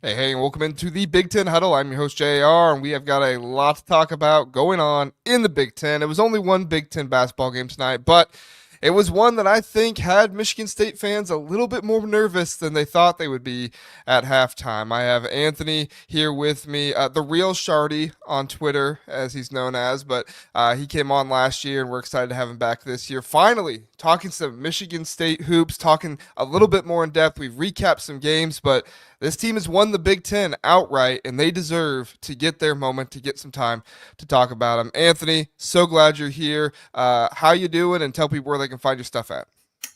Hey, and welcome into the Big Ten Huddle. I'm your host, JR, and we have got a lot to talk about going on in the Big Ten. It was only one Big Ten basketball game tonight, but it was one that I think had Michigan State fans a little bit more nervous than they thought they would be at halftime. I have Anthony here with me, the real Shardy on Twitter, as he's known as, but he came on last year, and we're excited to have him back this year. Finally, talking some Michigan State hoops, talking a little bit more in depth. We've recapped some games, but this team has won the Big Ten outright, and they deserve to get their moment, to get some time to talk about them. Anthony, so glad you're here. How you doing? And tell people where they can find your stuff at.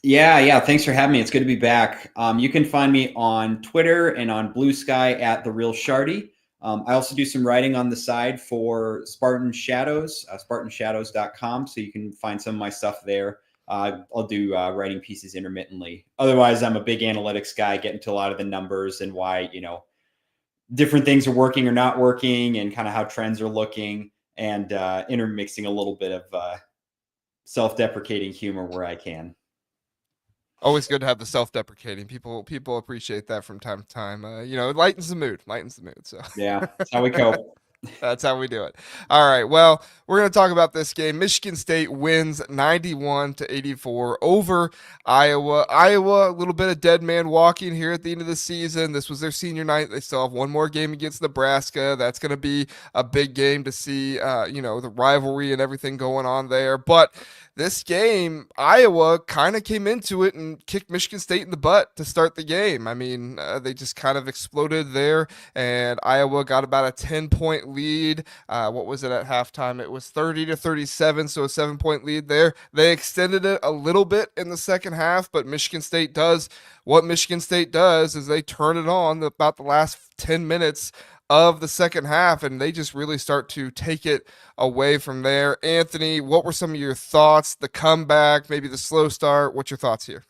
Yeah. Thanks for having me. It's good to be back. You can find me on Twitter and on Blue Sky at The Real Shardy. I also do some writing on the side for Spartan Shadows, spartanshadows.com. So you can find some of my stuff there. I'll do writing pieces intermittently. Otherwise, I'm a big analytics guy, get into a lot of the numbers and why, different things are working or not working and kind of how trends are looking and intermixing a little bit of self-deprecating humor where I can. Always good to have the self-deprecating. People appreciate that from time to time. It lightens the mood. Lightens the mood. So Yeah, that's how we cope. that's how we do it. All right. Well, we're going to talk about this game. Michigan State wins 91-84 over Iowa. Iowa, a little bit of dead man walking here at the end of the season. This was their senior night. They still have one more game against Nebraska. That's going to be a big game to see, the rivalry and everything going on there. But this game, Iowa kind of came into it and kicked Michigan State in the butt to start the game. I mean, they just kind of exploded there, and Iowa got about a 10-point lead. What was it at halftime? It was 30-37, so a 7-point lead there. They extended it a little bit in the second half, but Michigan State does what Michigan State does is they turn it on about the last 10 minutes of the second half, and they just really start to take it away from there. Anthony, what were some of your thoughts? The comeback, maybe the slow start. What's your thoughts here?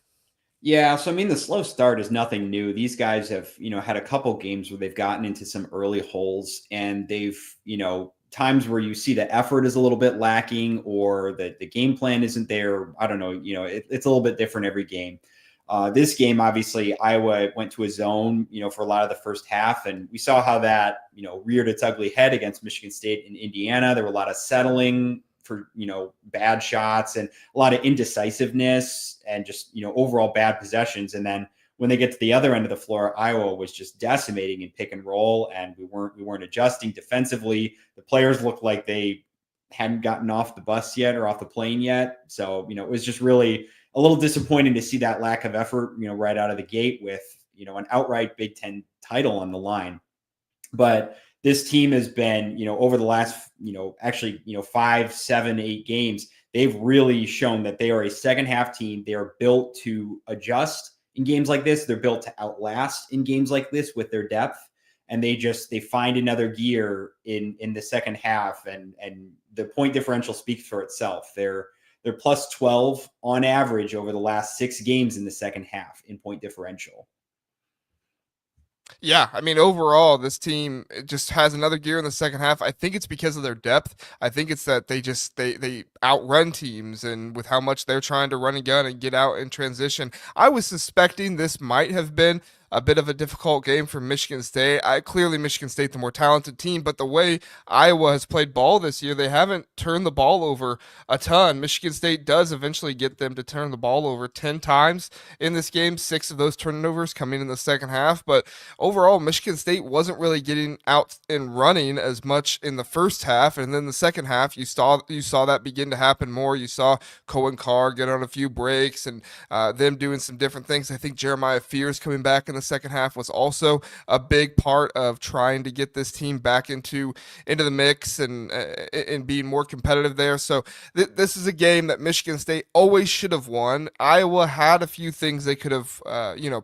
Yeah, so I mean, the slow start is nothing new. These guys have, had a couple games where they've gotten into some early holes, and they've, times where you see the effort is a little bit lacking, or the game plan isn't there. I don't know, it's a little bit different every game. This game, obviously, Iowa went to a zone, for a lot of the first half, and we saw how that, reared its ugly head against Michigan State and Indiana. There were a lot of settling for, bad shots and a lot of indecisiveness and just, overall bad possessions. And then when they get to the other end of the floor, Iowa was just decimating in pick and roll, and we weren't adjusting defensively. The players looked like they hadn't gotten off the bus yet or off the plane yet. So, it was just really a little disappointing to see that lack of effort, right out of the gate with, an outright Big Ten title on the line. But this team has been, over the last, actually, 5, 7, 8 games, they've really shown that they are a second half team. They are built to adjust in games like this. They're built to outlast in games like this with their depth. And they find another gear in the second half, and the point differential speaks for itself. They're plus 12 on average over the last 6 games in the second half in point differential. Yeah, I mean, overall, this team just has another gear in the second half. I think it's because of their depth. I think it's that they outrun teams, and with how much they're trying to run and gun and get out in transition. I was suspecting this might have been a bit of a difficult game for Michigan State. Clearly Michigan State the more talented team, but the way Iowa has played ball this year, they haven't turned the ball over a ton. Michigan State does eventually get them to turn the ball over 10 times in this game, 6 of those turnovers coming in the second half, but overall, Michigan State wasn't really getting out and running as much in the first half, and then the second half, you saw that begin to happen more. You saw Cohen Carr get on a few breaks and them doing some different things. I think Jeremiah Fears coming back in the second half was also a big part of trying to get this team back into the mix and being more competitive there. So this is a game that Michigan State always should have won. Iowa had a few things they could have,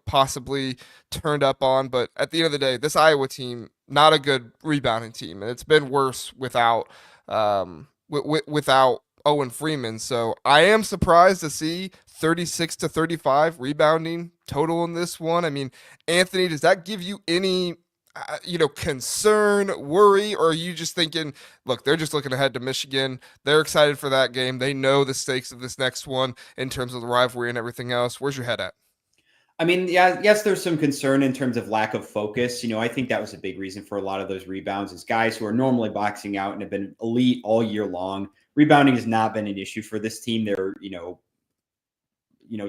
possibly turned up on, but at the end of the day, this Iowa team not a good rebounding team, and it's been worse without Owen Freeman. So I am surprised to see 36-35 rebounding total in this one. I mean, Anthony, does that give you any concern, worry, or are you just thinking, look, they're just looking ahead to Michigan. They're excited for that game. They know the stakes of this next one in terms of the rivalry and everything else. Where's your head at? I mean, yeah, yes, there's some concern in terms of lack of focus. I think that was a big reason for a lot of those rebounds is guys who are normally boxing out and have been elite all year long. Rebounding has not been an issue for this team. They're,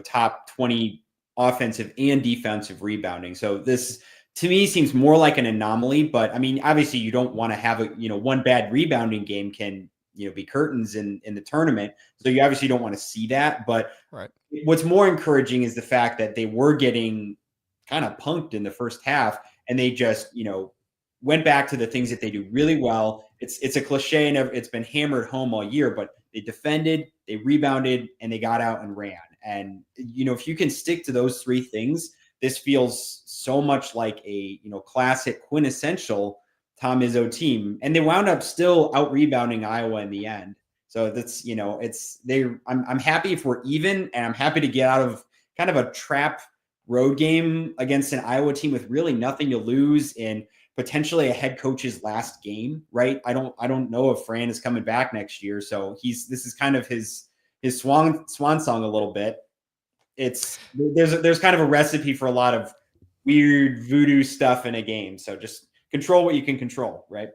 top 20 offensive and defensive rebounding. So this to me seems more like an anomaly, but I mean, obviously you don't want to have one bad rebounding game can, be curtains in the tournament. So you obviously don't want to see that, but Right. what's more encouraging is the fact that they were getting kind of punked in the first half and they just, went back to the things that they do really well. It's a cliche and it's been hammered home all year, but they defended, they rebounded, and they got out and ran. And, if you can stick to those three things, this feels so much like a, classic quintessential Tom Izzo team. And they wound up still out rebounding Iowa in the end. So that's, I'm happy if we're even, and I'm happy to get out of kind of a trap road game against an Iowa team with really nothing to lose and potentially a head coach's last game, right? I don't know if Fran is coming back next year. So this is kind of his swan song a little bit. There's kind of a recipe for a lot of weird voodoo stuff in a game. So just control what you can control, right?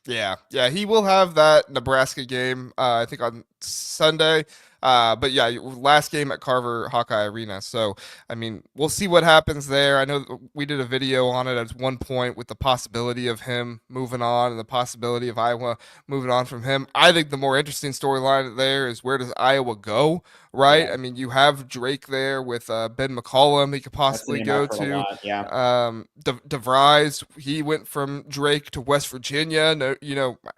Yeah, he will have that Nebraska game, I think on Sunday. But yeah, last game at Carver Hawkeye Arena. So, I mean, we'll see what happens there. I know we did a video on it at one point with the possibility of him moving on and the possibility of Iowa moving on from him. I think the more interesting storyline there is where does Iowa go, right? Yeah. I mean, you have Drake there with Ben McCollum he could possibly go to. Yeah. DeVries, he went from Drake to West Virginia. No,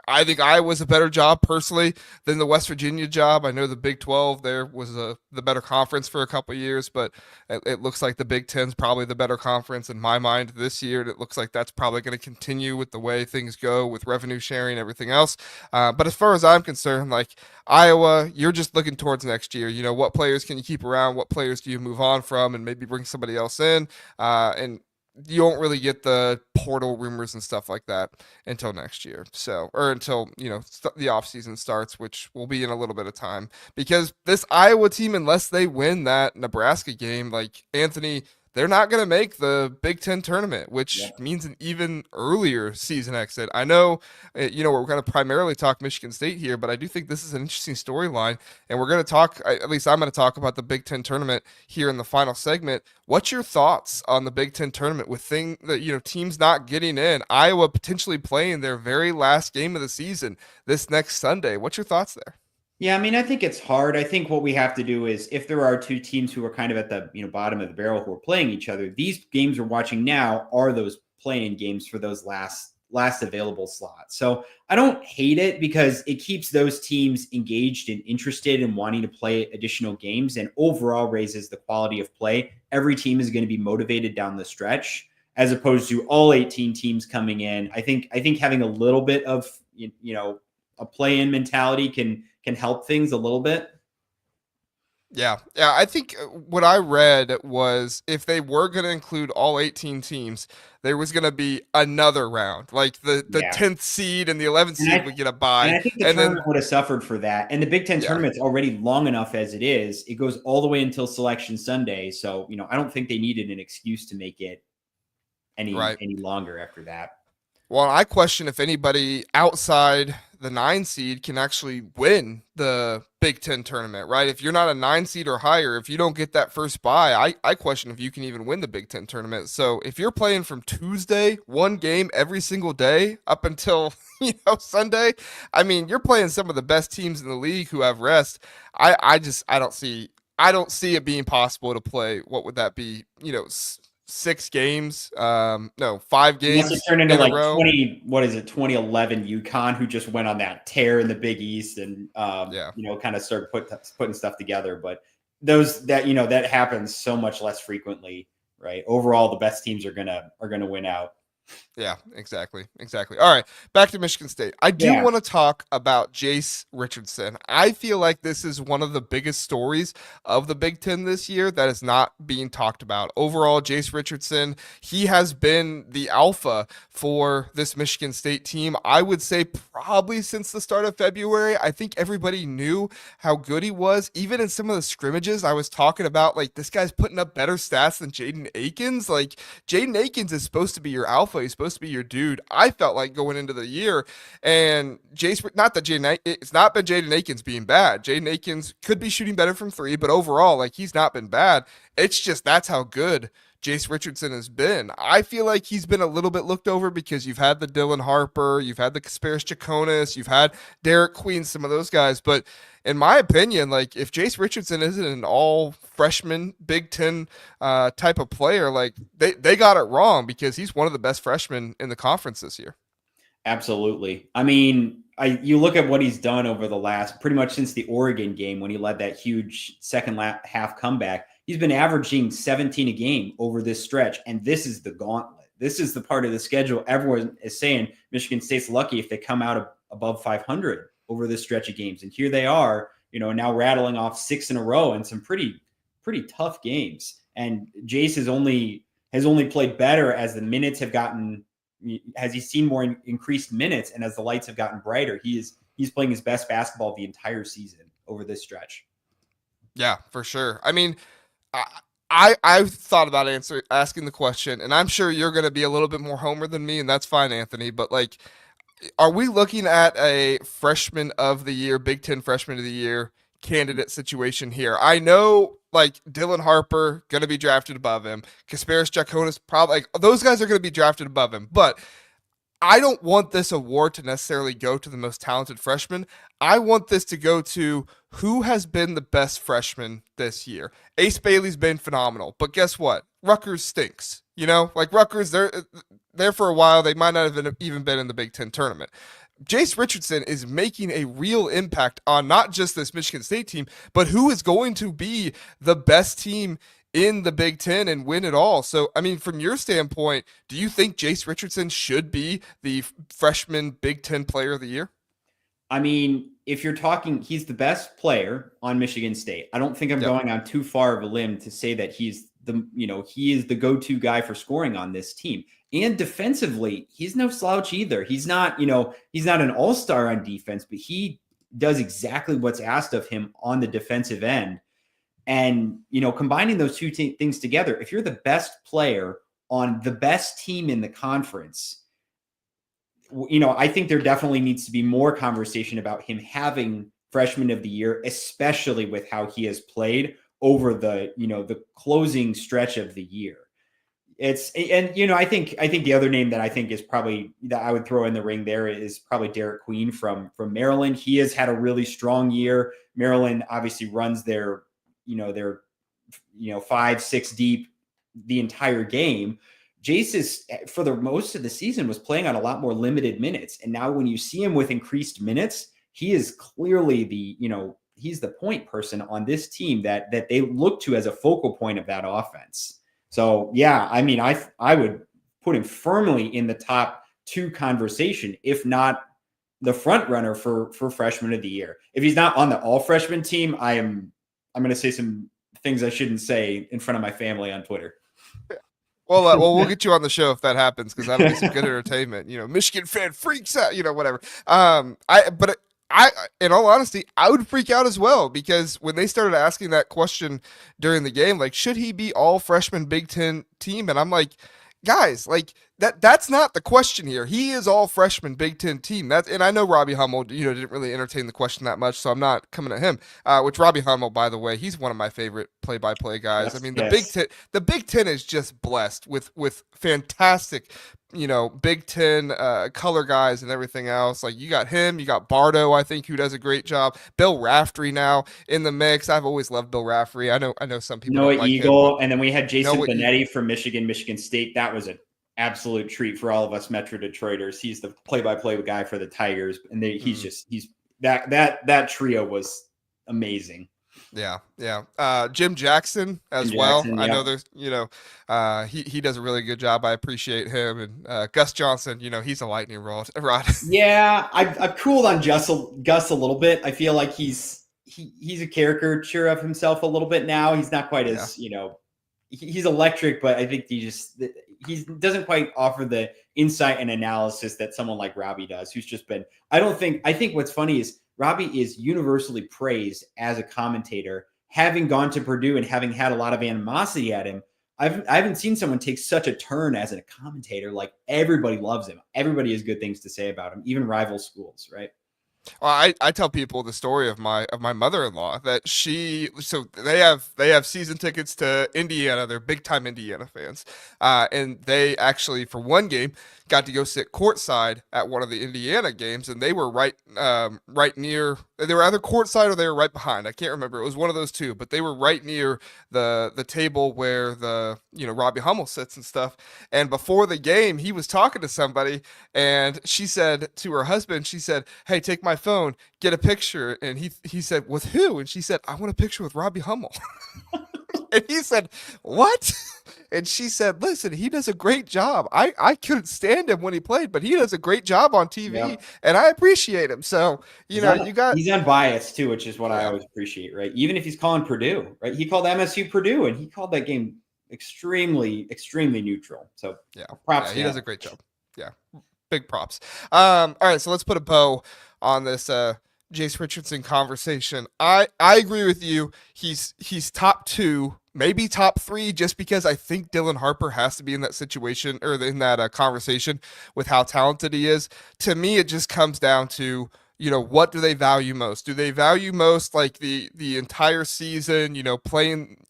I think Iowa's a better job personally than the West Virginia job. I know the Big 12 there was the better conference for a couple of years, but it looks like the Big 10's probably the better conference in my mind this year. And it looks like that's probably going to continue with the way things go with revenue sharing and everything else. But as far as I'm concerned, like Iowa, you're just looking towards next year. What players can you keep around? What players do you move on from and maybe bring somebody else in? And you don't really get the portal rumors and stuff like that until next year. So, or until, the offseason starts, which will be in a little bit of time because this Iowa team, unless they win that Nebraska game, like Anthony, they're not going to make the Big Ten tournament, which means an even earlier season exit. I know, we're going to primarily talk Michigan State here, but I do think this is an interesting storyline. And we're going to talk, at least I'm going to talk about the Big Ten tournament here in the final segment. What's your thoughts on the Big Ten tournament with teams not getting in? Iowa potentially playing their very last game of the season this next Sunday. What's your thoughts there? Yeah, I mean, I think it's hard. I think what we have to do is if there are two teams who are kind of at the bottom of the barrel who are playing each other, these games we're watching now are those playing games for those last available slots. So I don't hate it because it keeps those teams engaged and interested in wanting to play additional games and overall raises the quality of play. Every team is going to be motivated down the stretch as opposed to all 18 teams coming in. I think having a little bit of a play-in mentality can help things a little bit. Yeah. I think what I read was if they were going to include all 18 teams, there was going to be another round. Like the 10th seed and the 11th seed would get a bye. And I think the tournament would have suffered for that. And the Big Ten tournament's already long enough as it is. It goes all the way until Selection Sunday. So, I don't think they needed an excuse to make it any longer after that. Well, I question if anybody outside the 9 seed can actually win the Big Ten tournament, right? If you're not a 9 seed or higher, if you don't get that first bye, I question if you can even win the Big Ten tournament. So if you're playing from Tuesday, one game every single day up until, Sunday, I mean, you're playing some of the best teams in the league who have rest. I don't see it being possible to play. What would that be? 6 games, 5 games. It turned into 2011 UConn, who just went on that tear in the Big East and kind of started putting stuff together. But that happens so much less frequently, right? Overall, the best teams are gonna win out. Yeah, exactly. Exactly. All right, back to Michigan State. I do Yeah. want to talk about Jace Richardson. I feel like this is one of the biggest stories of the Big Ten this year that is not being talked about. Overall, Jace Richardson, he has been the alpha for this Michigan State team. I would say probably since the start of February. I think everybody knew how good he was. Even in some of the scrimmages, I was talking about like this guy's putting up better stats than Jaden Akins. Like Jaden Akins is supposed to be your alpha. He's supposed to be your dude. I felt like going into the year, and Jace, not that Jaden, it's not been Jaden Akins being bad. Jaden Akins could be shooting better from three, but overall, like he's not been bad. It's just that's how good Jace Richardson has been. I feel like he's been a little bit looked over because you've had the Dylan Harper, you've had the Kasparis Chaconis, you've had Derek Queen, some of those guys, but in my opinion, like if Jace Richardson isn't an all freshman Big Ten type of player, like they got it wrong because he's one of the best freshmen in the conference this year. Absolutely. I mean, you look at what he's done over the last pretty much since the Oregon game when he led that huge second half comeback. He's been averaging 17 a game over this stretch, and this is the gauntlet. This is the part of the schedule everyone is saying Michigan State's lucky if they come out above 500 over this stretch of games. And here they are, now rattling off 6 in a row and some pretty tough games. And Jace has only played better as the minutes have gotten. Has he seen more increased minutes, and as the lights have gotten brighter, he's playing his best basketball the entire season over this stretch. Yeah, for sure. I mean, I've thought about asking the question, and I'm sure you're going to be a little bit more homer than me, and that's fine, Anthony. But like, are we looking at a freshman of the year, Big Ten freshman of the year candidate situation here? I know like Dylan Harper going to be drafted above him. Kasparis Jaconis probably like, those guys are going to be drafted above him, but I don't want this award to necessarily go to the most talented freshman. I want this to go to who has been the best freshman this year. Ace Bailey's been phenomenal, but guess what? Rutgers stinks. Like Rutgers, they're there for a while. They might not have even been in the Big Ten tournament. Jace Richardson is making a real impact on not just this Michigan State team, but who is going to be the best team in the Big Ten and win it all. So, I mean, from your standpoint, do you think Jace Richardson should be the freshman Big Ten player of the year? I mean, if you're talking, he's the best player on Michigan State. I don't think I'm going on too far of a limb to say that he is the go-to guy for scoring on this team. And defensively, he's no slouch either. He's not an all-star on defense, but he does exactly what's asked of him on the defensive end. And, combining those two things together, if you're the best player on the best team in the conference, I think there definitely needs to be more conversation about him having freshman of the year, especially with how he has played over the closing stretch of the year. I think the other name that I think is probably that I would throw in the ring there is probably Derek Queen from Maryland. He has had a really strong year. Maryland obviously runs their 5-6 deep the entire game. Jace is, for the most of the season, was playing on a lot more limited minutes. And now when you see him with increased minutes, he is clearly he's the point person on this team that they look to as a focal point of that offense. So, yeah, I mean, I would put him firmly in the top 2 conversation, if not the front runner for freshman of the year. If he's not on the all freshman team, I'm going to say some things I shouldn't say in front of my family on Twitter. Well, we'll get you on the show if that happens because that'll be some good entertainment. Michigan fan freaks out. Whatever. In all honesty, I would freak out as well because when they started asking that question during the game, like, should he be all freshman Big Ten team? And I'm like, guys, like that's not the question here. He is all freshman Big Ten team. And I know Robbie Hummel, didn't really entertain the question that much, so I'm not coming at him. Which Robbie Hummel, by the way, he's one of my favorite play-by-play guys. Yes, I mean, the Big Ten is just blessed with fantastic, Big Ten color guys and everything else. Like you got him, you got Bardo, I think, who does a great job. Bill Raftery now in the mix. I've always loved Bill Raftery. I know some people Noah don't like Eagle, him, and then we had Jason Noah Benetti from Michigan State. That was an absolute treat for all of us Metro Detroiters. He's the play-by-play guy for the Tigers, and that trio was amazing. Yeah, yeah. Jim Jackson Jim as well. Jackson, I know yeah. there's, he does a really good job. I appreciate him. And Gus Johnson, he's a lightning rod. Rod. Yeah, I've cooled on Gus a little bit. I feel like he's a caricature of himself a little bit now. He's not quite Yeah. as he's electric, but I think he doesn't quite offer the insight and analysis that someone like Robbie does, who's just been. I think what's funny is Robbie is universally praised as a commentator, having gone to Purdue and having had a lot of animosity at him. I haven't seen someone take such a turn as a commentator. Like everybody loves him. Everybody has good things to say about him, even rival schools, right? Well, I tell people the story of my mother-in-law that they have season tickets to Indiana. They're big time Indiana fans, and they actually for one game got to go sit courtside at one of the Indiana games, and they were right near. They were either courtside or they were right behind. I can't remember. It was one of those two, but they were right near the table where the Robbie Hummel sits and stuff. And before the game, he was talking to somebody, and she said to her husband, she said, "Hey, take my phone, get a picture." And he said, "With who?" And she said, "I want a picture with Robbie Hummel." And he said, "What?" And she said, "Listen, he does a great job. I couldn't stand him when he played, but he does a great job on TV, Yep. and I appreciate him." So, you got, He's unbiased too, which is what I yeah, always appreciate, right? Even if he's calling Purdue, right? He called MSU Purdue, and he called that game extremely neutral. So yeah, props yeah, to he does him. a great job. Yeah, big props. All right, so let's put a bow on this Jace Richardson conversation. I agree with you. He's top two, maybe top three, just because I think Dylan Harper has to be in that situation or in that conversation with how talented he is. To me, it just comes down to what do they value most? Do they value most like the entire season? Playing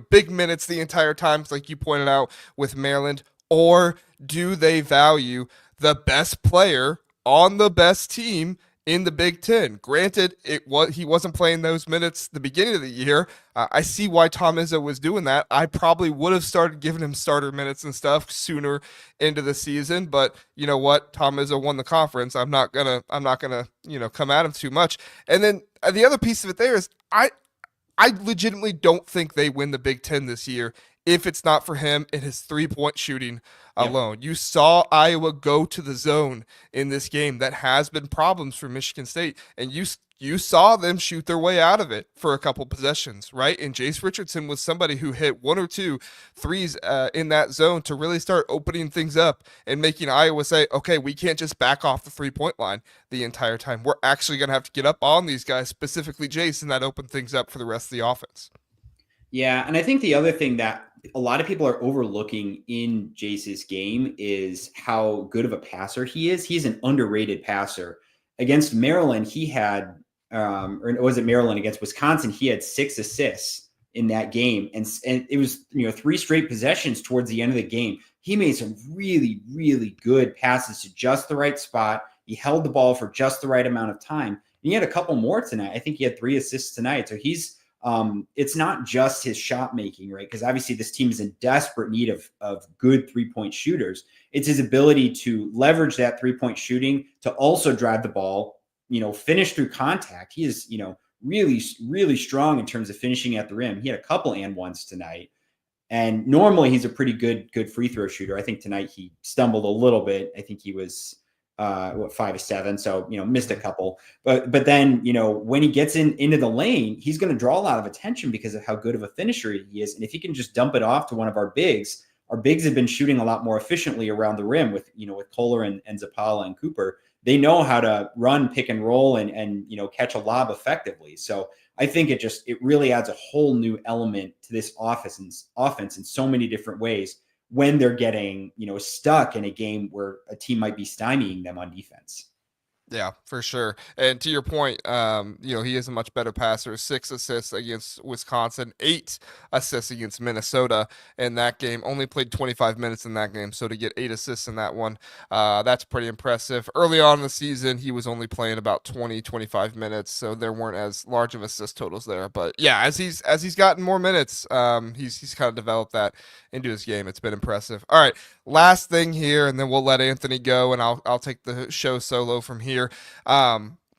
big minutes the entire time, like you pointed out with Maryland, or do they value the best player on the best team in the Big Ten? Granted, he wasn't playing those minutes the beginning of the year. I see why Tom Izzo was doing that. I probably would have started giving him starter minutes and stuff sooner into the season, but you know what? Tom Izzo won the conference. I'm not gonna come at him too much. And then the other piece of it there is I legitimately don't think they win the Big Ten this year if it's not for him and his 3-point shooting Yep. alone. You saw Iowa go to the zone in this game that has been problems for Michigan State, and you saw them shoot their way out of it for a couple possessions, right? And Jace Richardson was somebody who hit one or two threes in that zone to really start opening things up and making Iowa say, okay, we can't just back off the 3-point line the entire time. We're actually going to have to get up on these guys, specifically Jace, and that opened things up for the rest of the offense. Yeah, and I think the other thing that a lot of people are overlooking in Jace's game is how good of a passer he is. He's an underrated passer. Against Maryland, he had, or was it Maryland against Wisconsin? He had 6 assists in that game, and it was 3 straight possessions towards the end of the game. He made some really good passes to just the right spot. He held the ball for just the right amount of time. And he had a couple more tonight. I think he had 3 assists tonight. So it's not just his shot making, right? Because obviously this team is in desperate need of good 3-point shooters. It's his ability to leverage that 3-point shooting to also drive the ball, finish through contact. He is, really strong in terms of finishing at the rim. He had a couple and ones tonight. And normally he's a pretty good free throw shooter. I think tonight he stumbled a little bit. I think he was 5 of 7, so missed a couple. But then when he gets into the lane, he's going to draw a lot of attention because of how good of a finisher he is. And if he can just dump it off to one of our bigs have been shooting a lot more efficiently around the rim with Kohler and Zappala and Cooper. They know how to run pick and roll and catch a lob effectively. So I think it really adds a whole new element to this offense in so many different ways when they're getting, stuck in a game where a team might be stymieing them on defense. Yeah, for sure. And to your point, he is a much better passer. 6 assists against Wisconsin, 8 assists against Minnesota in that game. Only played 25 minutes in that game, so to get 8 assists in that one, that's pretty impressive. Early on in the season, he was only playing about 20, 25 minutes, so there weren't as large of assist totals there. But yeah, as he's gotten more minutes, he's kind of developed that into his game. It's been impressive. All right, last thing here, and then we'll let Anthony go, and I'll take the show solo from here.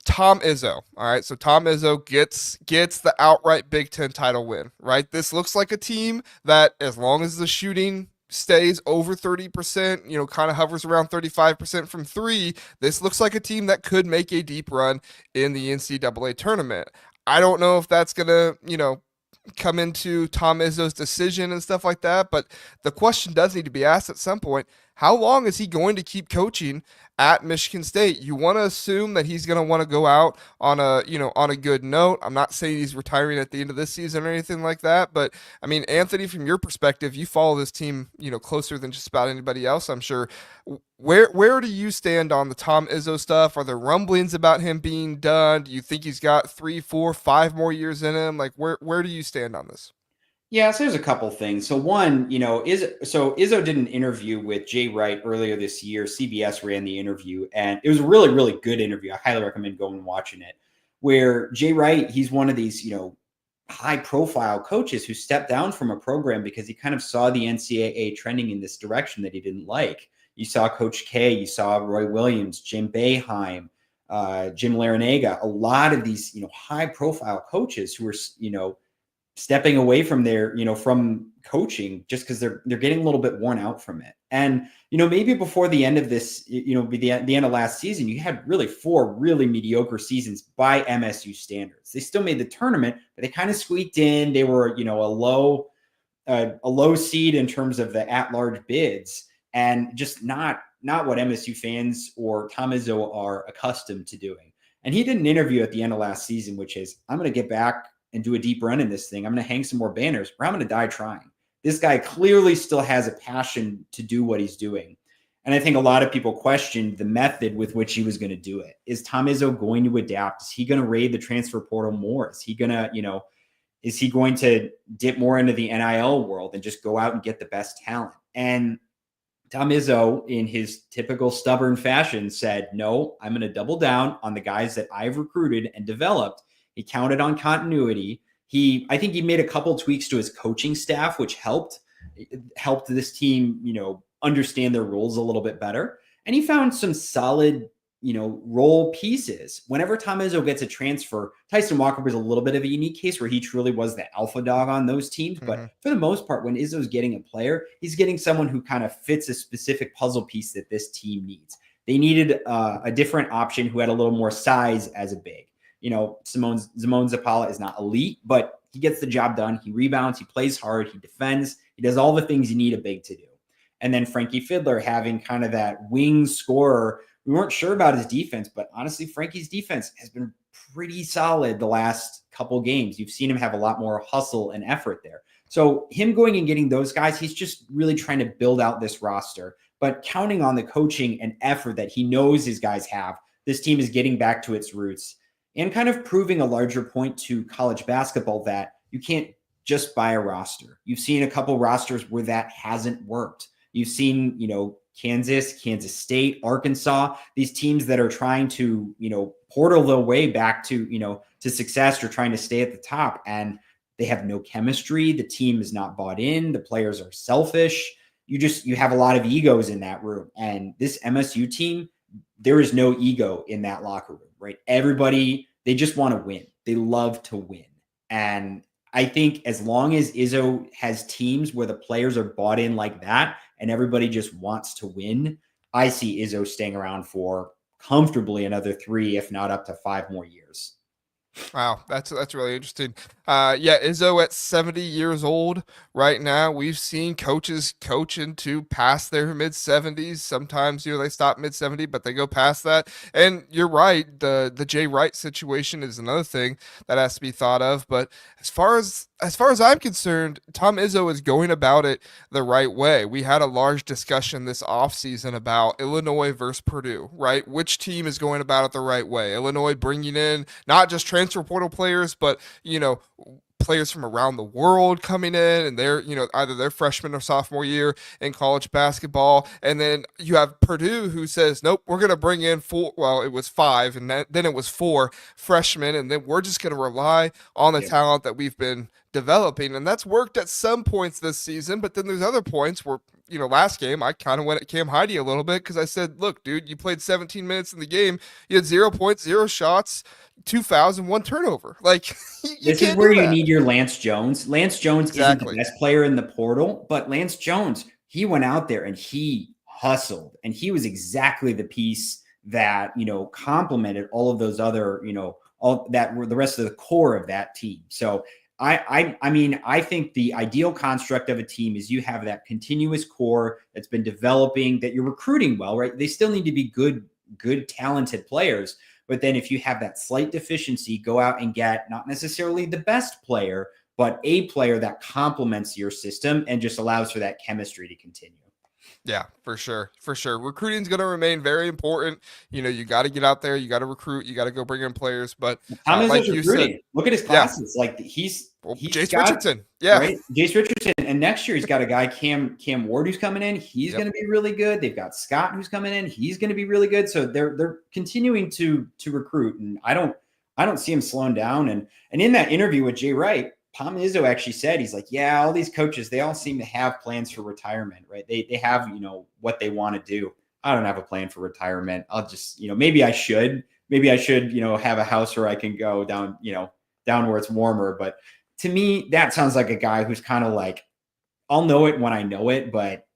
Tom Izzo. All right, so Tom Izzo gets the outright Big Ten title win. Right, this looks like a team that, as long as the shooting stays over 30%, kind of hovers around 35% from three, this looks like a team that could make a deep run in the NCAA tournament. I don't know if that's gonna, come into Tom Izzo's decision and stuff like that. But the question does need to be asked at some point: how long is he going to keep coaching at Michigan State? You want to assume that he's going to want to go out on a good note. I'm not saying he's retiring at the end of this season or anything like that, but I mean, Anthony, from your perspective, you follow this team, closer than just about anybody else, I'm sure. Where do you stand on the Tom Izzo stuff? Are there rumblings about him being done? Do you think he's got 3, 4, 5 more years in him? Like, where do you stand on this? Yeah, so there's a couple things. So one, Izzo did an interview with Jay Wright earlier this year. CBS ran the interview, and it was a really, really good interview. I highly recommend going and watching it. Where Jay Wright, he's one of these, high profile coaches who stepped down from a program because he kind of saw the NCAA trending in this direction that he didn't like. You saw Coach K, you saw Roy Williams, Jim Boeheim, Jim Larinaga, a lot of these, high profile coaches who were, stepping away from their, from coaching just because they're getting a little bit worn out from it. And, maybe before the end of this, the end of last season, you had really 4 really mediocre seasons by MSU standards. They still made the tournament, but they kind of squeaked in. They were, a low seed in terms of the at-large bids, and just not what MSU fans or Tom Izzo are accustomed to doing. And he did an interview at the end of last season, which is, I'm going to get back and do a deep run in this thing. I'm going to hang some more banners, or I'm going to die trying. This guy clearly still has a passion to do what he's doing. And I think a lot of people questioned the method with which he was going to do it. Is Tom Izzo going to adapt? Is he going to raid the transfer portal more? Is he going to, is he going to dip more into the NIL world and just go out and get the best talent? And Tom Izzo, in his typical stubborn fashion, said, no, I'm going to double down on the guys that I've recruited and developed. He counted on continuity. I think he made a couple tweaks to his coaching staff, which helped this team, understand their roles a little bit better. And he found some solid, role pieces. Whenever Tom Izzo gets a transfer, Tyson Walker was a little bit of a unique case where he truly was the alpha dog on those teams. Mm-hmm. But for the most part, when Izzo's getting a player, he's getting someone who kind of fits a specific puzzle piece that this team needs. They needed a different option who had a little more size as a big. Simone Zapala is not elite, but he gets the job done. He rebounds, he plays hard, he defends, he does all the things you need a big to do. And then Frankie Fiddler having kind of that wing scorer. We weren't sure about his defense, but honestly, Frankie's defense has been pretty solid the last couple games. You've seen him have a lot more hustle and effort there. So him going and getting those guys, he's just really trying to build out this roster, but counting on the coaching and effort that he knows his guys have. This team is getting back to its roots and kind of proving a larger point to college basketball that you can't just buy a roster. You've seen a couple rosters where that hasn't worked. You've seen, Kansas State, Arkansas, these teams that are trying to, portal their way back to, to success or trying to stay at the top, and they have no chemistry. The team is not bought in. The players are selfish. You have a lot of egos in that room. And this MSU team, there is no ego in that locker room, right? Everybody, they just want to win. They love to win. And I think as long as Izzo has teams where the players are bought in like that and everybody just wants to win, I see Izzo staying around for comfortably another 3, if not up to 5 more years. Wow, that's really interesting. Izzo at 70 years old right now. We've seen coaches coach into past their mid 70s. Sometimes they stop mid 70, but they go past that. And you're right, the Jay Wright situation is another thing that has to be thought of. But as far as I'm concerned, Tom Izzo is going about it the right way. We had a large discussion this offseason about Illinois versus Purdue, right? Which team is going about it the right way? Illinois bringing in not just transfer portal players, but, players from around the world coming in, and they're, either their freshman or sophomore year in college basketball. And then you have Purdue who says, nope, we're going to bring in 4, well, it was 5, and then it was 4 freshmen, and then we're just going to rely on the talent that we've been developing. And that's worked at some points this season, but then there's other points where, last game, I kind of went at Cam Heidi a little bit because I said, look, dude, you played 17 minutes in the game. You had 0 points, 0 shots, 2 fouls, and 1 turnover. Like, you This is can't where do you that. need your Lance Jones. Lance Jones isn't the Exactly. best player in the portal, but Lance Jones, he went out there and he hustled, and he was exactly the piece that, complemented all of those other, all that were the rest of the core of that team. So I think the ideal construct of a team is you have that continuous core that's been developing, that you're recruiting well, right? They still need to be good, talented players. But then if you have that slight deficiency, go out and get not necessarily the best player, but a player that complements your system and just allows for that chemistry to continue. Yeah, for sure. For sure. Recruiting is going to remain very important. You got to get out there. You got to recruit. You got to go bring in players. But Tom Izzo's like you said, recruiting. Look at his yeah, classes. Like he's Jace got, Richardson. Yeah. right, Jace Richardson, and next year he's got a guy Cam Ward who's coming in. He's going to be really good. They've got Scott who's coming in. He's going to be really good. So they're continuing to recruit, and I don't see him slowing down. And in that interview with Jay Wright, Tom Izzo actually said, he's like, yeah, all these coaches, they all seem to have plans for retirement, right? They have, what they want to do. I don't have a plan for retirement. I'll just, maybe I should, have a house where I can go down, down where it's warmer. But to me, that sounds like a guy who's kind of like, I'll know it when I know it, but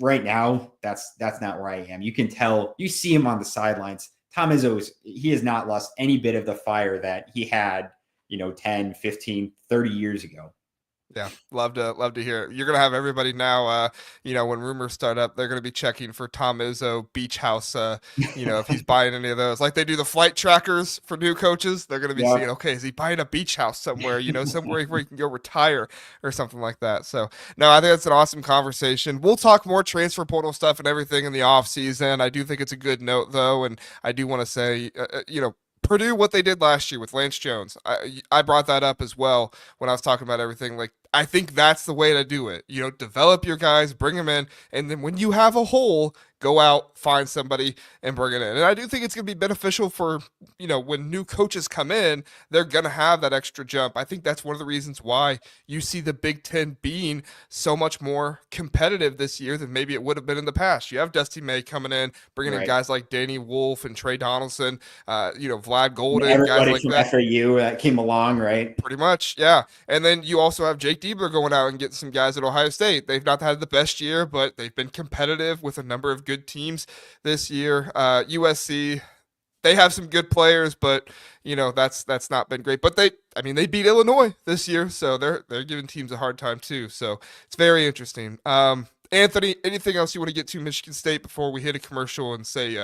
right now, that's not where I am. You can tell, you see him on the sidelines. Tom Izzo, he has not lost any bit of the fire that he had 10, 15, 30 years ago. Yeah, love to hear it. You're gonna have everybody now. When rumors start up, they're gonna be checking for Tom Izzo beach house. If he's buying any of those, like they do the flight trackers for new coaches, they're gonna be seeing, okay, is he buying a beach house somewhere? Somewhere where he can go retire or something like that. So no, I think that's an awesome conversation. We'll talk more transfer portal stuff and everything in the off season. I do think it's a good note though, and I do want to say, Purdue, what they did last year with Lance Jones, I brought that up as well when I was talking about everything. Like, I think that's the way to do it. Develop your guys, bring them in, and then when you have a hole, go out, find somebody, and bring it in. And I do think it's going to be beneficial for, when new coaches come in, they're going to have that extra jump. I think that's one of the reasons why you see the Big Ten being so much more competitive this year than maybe it would have been in the past. You have Dusty May coming in, bringing in guys like Danny Wolf and Trey Donaldson, Vlad Golden, everybody guys like from that. FAU that came along, right? Pretty much, yeah. And then you also have Jake Diebler going out and getting some guys at Ohio State. They've not had the best year, but they've been competitive with a number of good teams this year. USC, they have some good players, but that's not been great. But they beat Illinois this year, so they're giving teams a hard time too. So it's very interesting. Anthony, anything else you want to get to Michigan State before we hit a commercial and say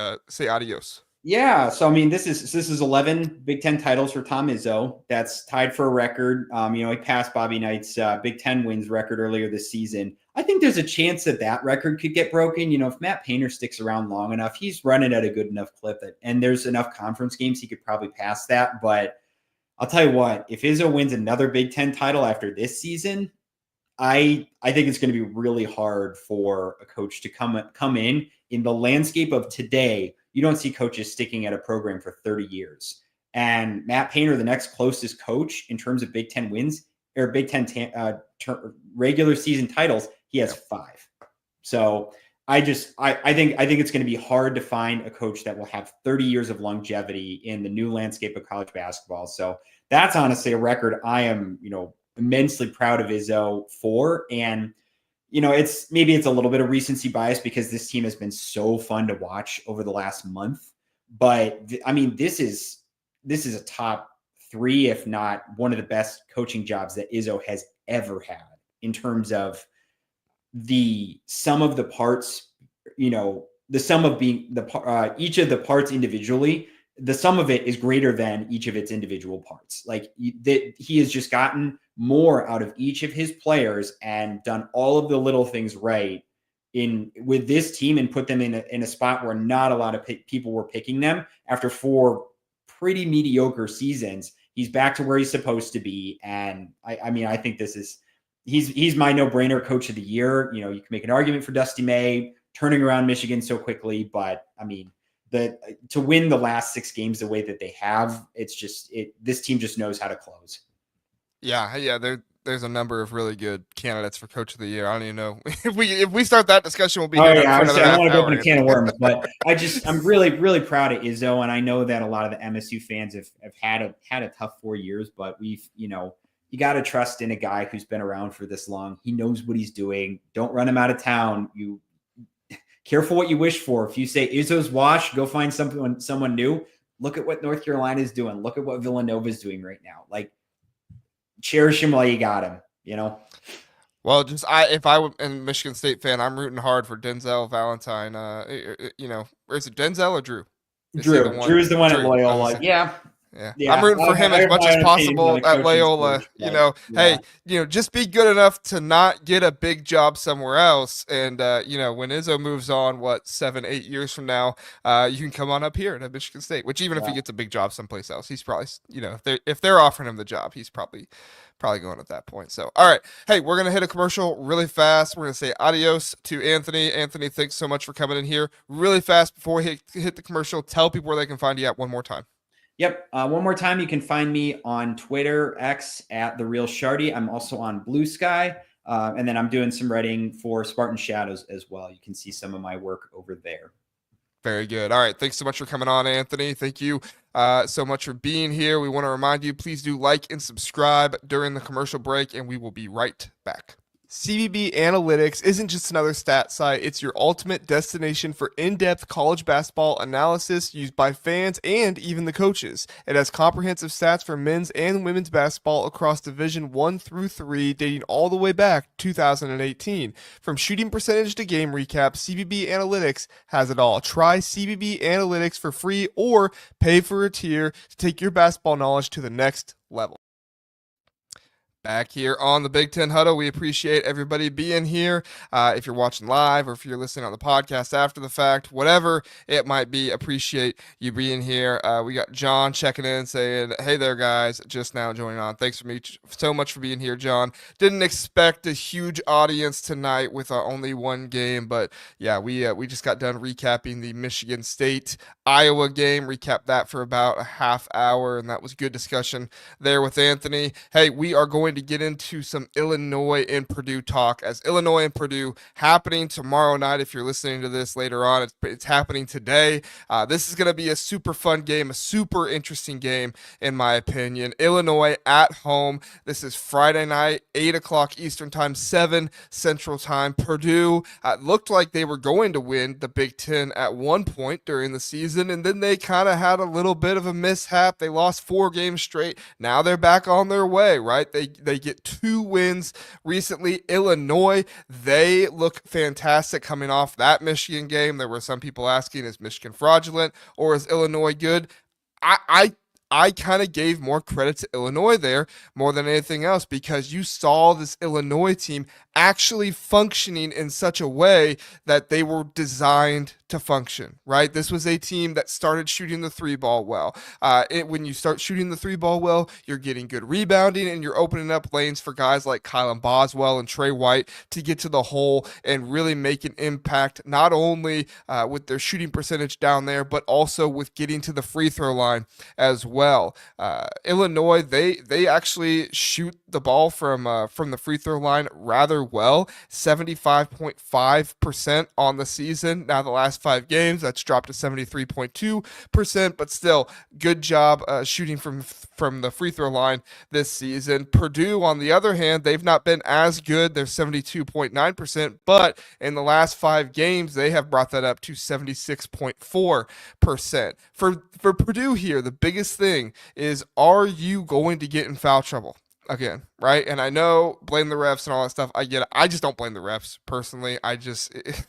adios? Yeah, so this is 11 Big Ten titles for Tom Izzo. That's tied for a record. He passed Bobby Knight's Big Ten wins record earlier this season. I think there's a chance that record could get broken. If Matt Painter sticks around long enough, he's running at a good enough clip and there's enough conference games he could probably pass that. But I'll tell you what, if Izzo wins another Big Ten title after this season, I think it's going to be really hard for a coach to come in the landscape of today. You don't see coaches sticking at a program for 30 years. And Matt Painter, the next closest coach in terms of Big Ten wins or Big Ten regular season titles, he has 5. So I think it's going to be hard to find a coach that will have 30 years of longevity in the new landscape of college basketball. So that's honestly a record I am, immensely proud of Izzo for. And it's a little bit of recency bias because this team has been so fun to watch over the last month. But this is a top 3, if not one of the best coaching jobs that Izzo has ever had in terms of the sum of the parts, the sum of being each of the parts individually. The sum of it is greater than each of its individual parts. Like he has just gotten more out of each of his players and done all of the little things right with this team and put them in a spot where not a lot of people were picking them after 4 pretty mediocre seasons. He's back to where he's supposed to be. And I think he's my no-brainer coach of the year. You can make an argument for Dusty May turning around Michigan so quickly, but to win the last 6 games the way that they have, this team just knows how to close. Yeah, there's a number of really good candidates for coach of the year. I don't even know if we start that discussion, we'll be Oh here yeah, for I another don't half want to hour. open a can of worms, but I'm really proud of Izzo, and I know that a lot of the MSU fans have had a tough 4 years, but we've you got to trust in a guy who's been around for this long. He knows what he's doing. Don't run him out of town. You careful what you wish for. If you say Izzo's washed, go find someone new. Look at what North Carolina is doing. Look at what Villanova is doing right now. Like, cherish him while you got him. Well, if I were a Michigan State fan, I'm rooting hard for Denzel Valentine. Or is it Denzel or Drew? Is he the one? Drew's the one at Drew. Loyola. Yeah. I'm rooting for him as much as possible at Loyola. Hey, just be good enough to not get a big job somewhere else. And, when Izzo moves on, 7-8 years from now, you can come on up here at Michigan State, which even if he gets a big job someplace else, he's probably, if they're offering him the job, he's probably going at that point. So, all right. Hey, we're going to hit a commercial really fast. We're going to say adios to Anthony. Anthony, thanks so much for coming in here really fast. Before we hit the commercial, tell people where they can find you at one more time. Yep. One more time, you can find me on Twitter, X at The Real Shardy. I'm also on Blue Sky. And then I'm doing some writing for Spartan Shadows as well. You can see some of my work over there. Very good. All right. Thanks so much for coming on, Anthony. Thank you so much for being here. We want to remind you, please do like and subscribe during the commercial break, and we will be right back. CBB Analytics isn't just another stat site, it's your ultimate destination for in-depth college basketball analysis used by fans and even the coaches. It has comprehensive stats for men's and women's basketball across Division 1 through 3, dating all the way back to 2018. From shooting percentage to game recap, CBB Analytics has it all. Try CBB Analytics for free or pay for a tier to take your basketball knowledge to the next level. Back here on the Big Ten Huddle, we appreciate everybody being here. If you're watching live or if you're listening on the podcast after the fact, whatever it might be, appreciate you being here. We got John checking in saying, hey there, guys, just now joining on. Thanks so much for being here, John. Didn't expect a huge audience tonight with only one game, but yeah, we just got done recapping the Michigan State Iowa game. Recap that for about a half hour, and that was good discussion there with Anthony. Hey, we are going to get into some Illinois and Purdue talk, as Illinois and Purdue happening tomorrow night. If you're listening to this later on, it's happening today. This is going to be a super fun game, a super interesting game, in my opinion. Illinois at home. This is Friday night, 8 o'clock Eastern time, 7 Central time. Purdue looked like they were going to win the Big Ten at one point during the season, and then they kind of had a little bit of a mishap. They lost 4 games straight. Now they're back on their way, right? They get 2 wins recently. Illinois, they look fantastic coming off that Michigan game. There were some people asking, is Michigan fraudulent or is Illinois good? I kind of gave more credit to Illinois there more than anything else, because you saw this Illinois team actually functioning in such a way that they were designed to function, right? This was a team that started shooting the 3-ball well. When you start shooting the 3-ball well, you're getting good rebounding and you're opening up lanes for guys like Kylan Boswell and Trey White to get to the hole and really make an impact, not only with their shooting percentage down there, but also with getting to the free throw line as well. Illinois, they actually shoot the ball from the free throw line rather well, 75.5% on the season. Now the last 5 games, that's dropped to 73.2%, but still good job shooting from the free throw line this season. Purdue, on the other hand, they've not been as good. They're 72.9%, but in the last 5 games, they have brought that up to 76.4%. For Purdue here, the biggest thing is, are you going to get in foul trouble again, right? And I know, blame the refs and all that stuff. I get it. I just don't blame the refs personally.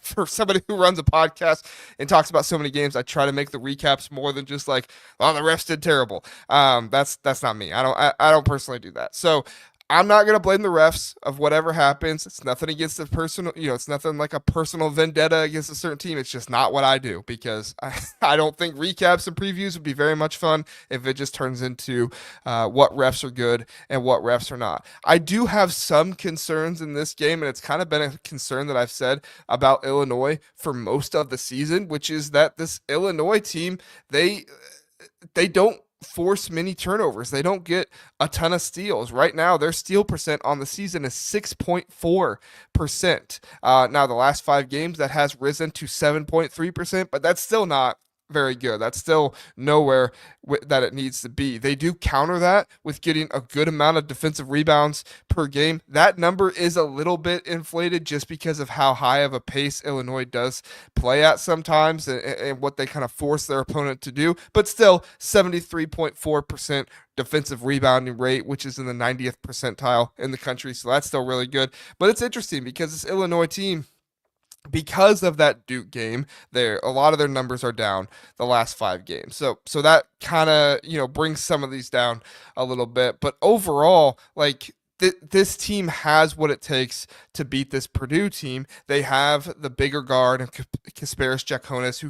For somebody who runs a podcast and talks about so many games, I try to make the recaps more than just like, oh, the refs did terrible. That's not me. I don't personally do that. So I'm not going to blame the refs of whatever happens. It's nothing against the personal, it's nothing like a personal vendetta against a certain team. It's just not what I do, because I don't think recaps and previews would be very much fun if it just turns into what refs are good and what refs are not. I do have some concerns in this game, and it's kind of been a concern that I've said about Illinois for most of the season, which is that this Illinois team, they don't force many turnovers. They don't get a ton of steals. Right now, their steal percent on the season is 6.4%. Now, the last 5 games, that has risen to 7.3%, but that's still not very good. That's still nowhere that it needs to be. They do counter that with getting a good amount of defensive rebounds per game. That number is a little bit inflated just because of how high of a pace Illinois does play at sometimes, and what they kind of force their opponent to do. But still, 73.4% defensive rebounding rate, which is in the 90th percentile in the country. So that's still really good. But it's interesting because this Illinois team, because of that Duke game, a lot of their numbers are down the last 5 games. So that kind of, brings some of these down a little bit. But overall, like, this team has what it takes to beat this Purdue team. They have the bigger guard of Kasparis Giaconis, who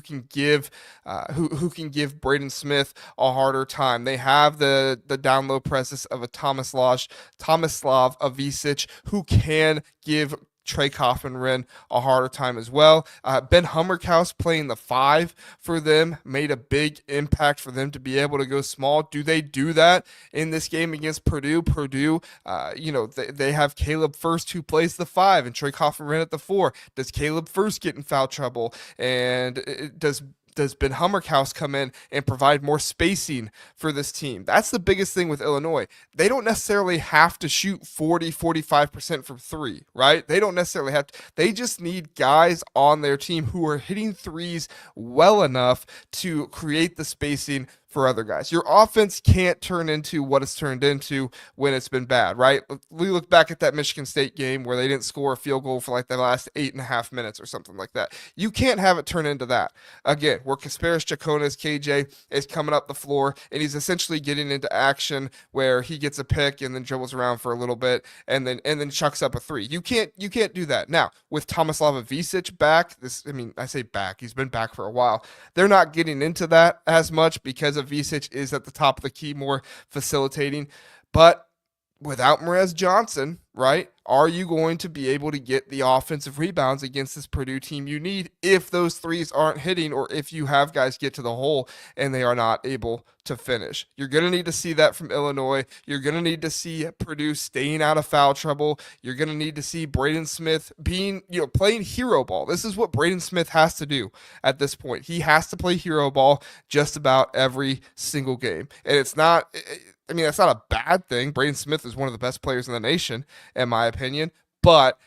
can give Braden Smith a harder time. They have the down low presence of a Tomislav Avicic, who can give Trey Coffin-Ren a harder time as well. Ben Hummerkaus playing the 5 for them made a big impact for them to be able to go small. Do they do that in this game against Purdue? Purdue, they have Caleb First, who plays the 5, and Trey Coffin-Ren at the 4. Does Caleb First get in foul trouble? And does Ben Hummerkaus come in and provide more spacing for this team? That's the biggest thing with Illinois. They don't necessarily have to shoot 45% from 3, right? They don't necessarily have to. They just need guys on their team who are hitting threes well enough to create the spacing for other guys. Your offense can't turn into what it's turned into when it's been bad, right? We look back at that Michigan State game where they didn't score a field goal for like the last 8.5 minutes or something like that. You can't have it turn into that. Again, where Kasparis Giaconis, KJ, is coming up the floor, and he's essentially getting into action where he gets a pick and then dribbles around for a little bit and then chucks up a 3. You can't do that. Now, with Tomislav Avicic back, I say back, he's been back for a while. They're not getting into that as much because Avicic is at the top of the key, more facilitating. But without Merez Johnson, right, are you going to be able to get the offensive rebounds against this Purdue team you need if those threes aren't hitting, or if you have guys get to the hole and they are not able to finish? You're going to need to see that from Illinois. You're going to need to see Purdue staying out of foul trouble. You're going to need to see Braden Smith playing hero ball. This is what Braden Smith has to do at this point. He has to play hero ball just about every single game. And it's not... that's not a bad thing. Braden Smith is one of the best players in the nation, in my opinion, but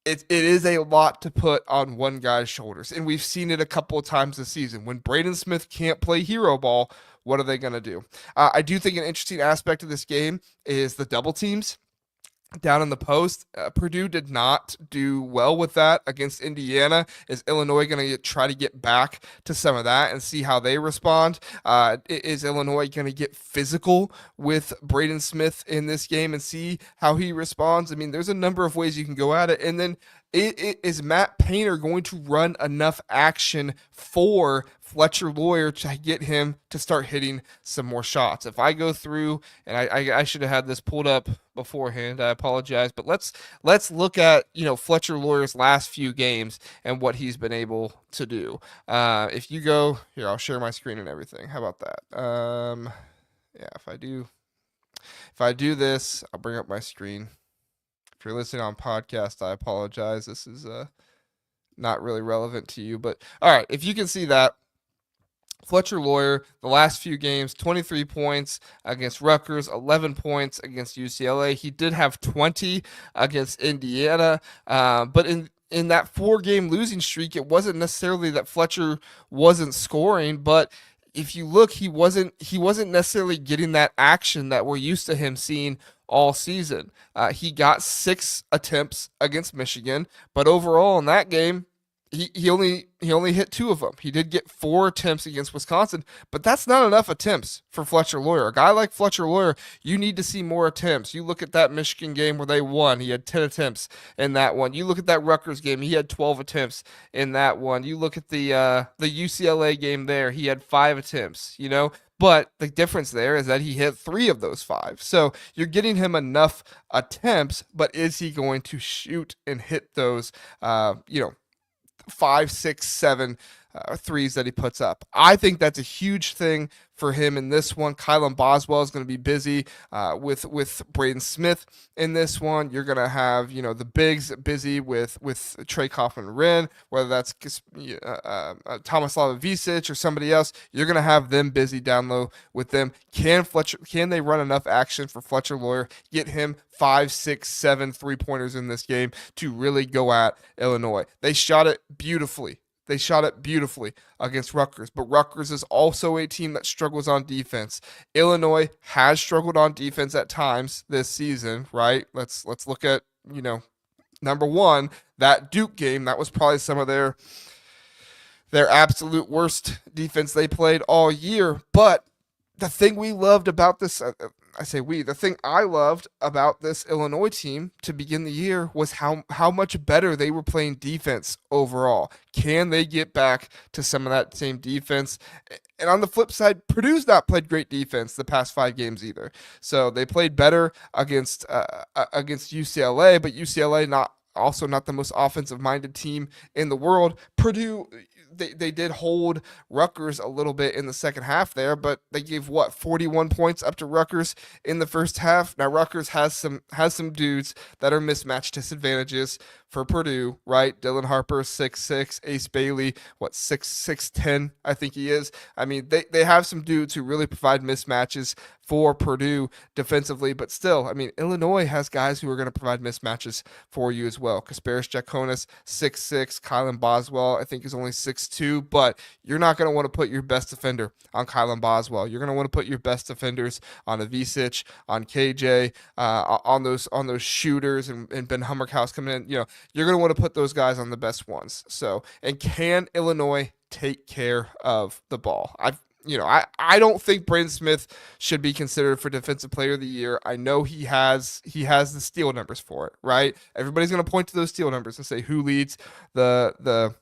it is a lot to put on one guy's shoulders. And we've seen it a couple of times this season. When Braden Smith can't play hero ball, what are they going to do? I do think an interesting aspect of this game is the double teams down in the post. Purdue did not do well with that against Indiana. Is Illinois going to try to get back to some of that and see how they respond? Is Illinois going to get physical with Braden Smith in this game and see how he responds? There's a number of ways you can go at it. And then is Matt Painter going to run enough action for Fletcher Lawyer to get him to start hitting some more shots? If I go through, and I should have had this pulled up beforehand, I apologize, but let's look at Fletcher Lawyer's last few games and what he's been able to do. If you go here, I'll share my screen and everything. How about that? If I do this, I'll bring up my screen. If you're listening on podcast, I apologize. This is not really relevant to you, but all right. If you can see that, Fletcher Lawyer, the last few games, 23 points against Rutgers, 11 points against UCLA. He did have 20 against Indiana, but in that 4-game losing streak, it wasn't necessarily that Fletcher wasn't scoring, but if you look, he wasn't necessarily getting that action that we're used to him seeing all season. He got 6 attempts against Michigan, but overall in that game, he only hit 2 of them. He did get 4 attempts against Wisconsin, but that's not enough attempts for Fletcher Lawyer. A guy like Fletcher Lawyer, you need to see more attempts. You look at that Michigan game where they won, he had 10 attempts in that one. You look at that Rutgers game, he had 12 attempts in that one. You look at the UCLA game there, he had 5 attempts, But the difference there is that he hit 3 of those 5. So you're getting him enough attempts, but is he going to shoot and hit those, 5, 6, 7 threes that he puts up. I think that's a huge thing for him in this one. Kylan Boswell is going to be busy with Braden Smith in this one. You're going to have, the bigs busy with Trey Kaufman-Wren, whether that's Tomislav Visic or somebody else. You're going to have them busy down low with them. Can they run enough action for Fletcher Lawyer, get him 5, 6, 7 3-pointers in this game to really go at Illinois? They shot it beautifully. Against Rutgers, but Rutgers is also a team that struggles on defense. Illinois has struggled on defense at times this season, right? Let's look at, number one, that Duke game. That was probably some of their absolute worst defense they played all year. But the thing we loved about this, the thing I loved about this Illinois team to begin the year was how much better they were playing defense overall. Can they get back to some of that same defense? And on the flip side, Purdue's not played great defense the past 5 games either. So they played better against UCLA, but UCLA not the most offensive-minded team in the world. Purdue, they did hold Rutgers a little bit in the second half there, but they gave 41 points up to Rutgers in the first half. Now Rutgers has some dudes that are mismatch disadvantages for Purdue, right? Dylan Harper, 6'6", Ace Bailey, 6'10", I think he is. I mean, they have some dudes who really provide mismatches for Purdue defensively, but still, I mean, Illinois has guys who are going to provide mismatches for you as well. Kasparis Jakonis, 6'6", Kylan Boswell, I think is only 6'2", but you're not going to want to put your best defender on Kylan Boswell. You're going to want to put your best defenders on a Visic, on KJ, on those shooters, and Ben Hummerkaus coming in. You're going to want to put those guys on the best ones. So, and can Illinois take care of the ball? I don't think Braden Smith should be considered for Defensive Player of the Year. I know he has the steal numbers for it, right? Everybody's going to point to those steal numbers and say who leads the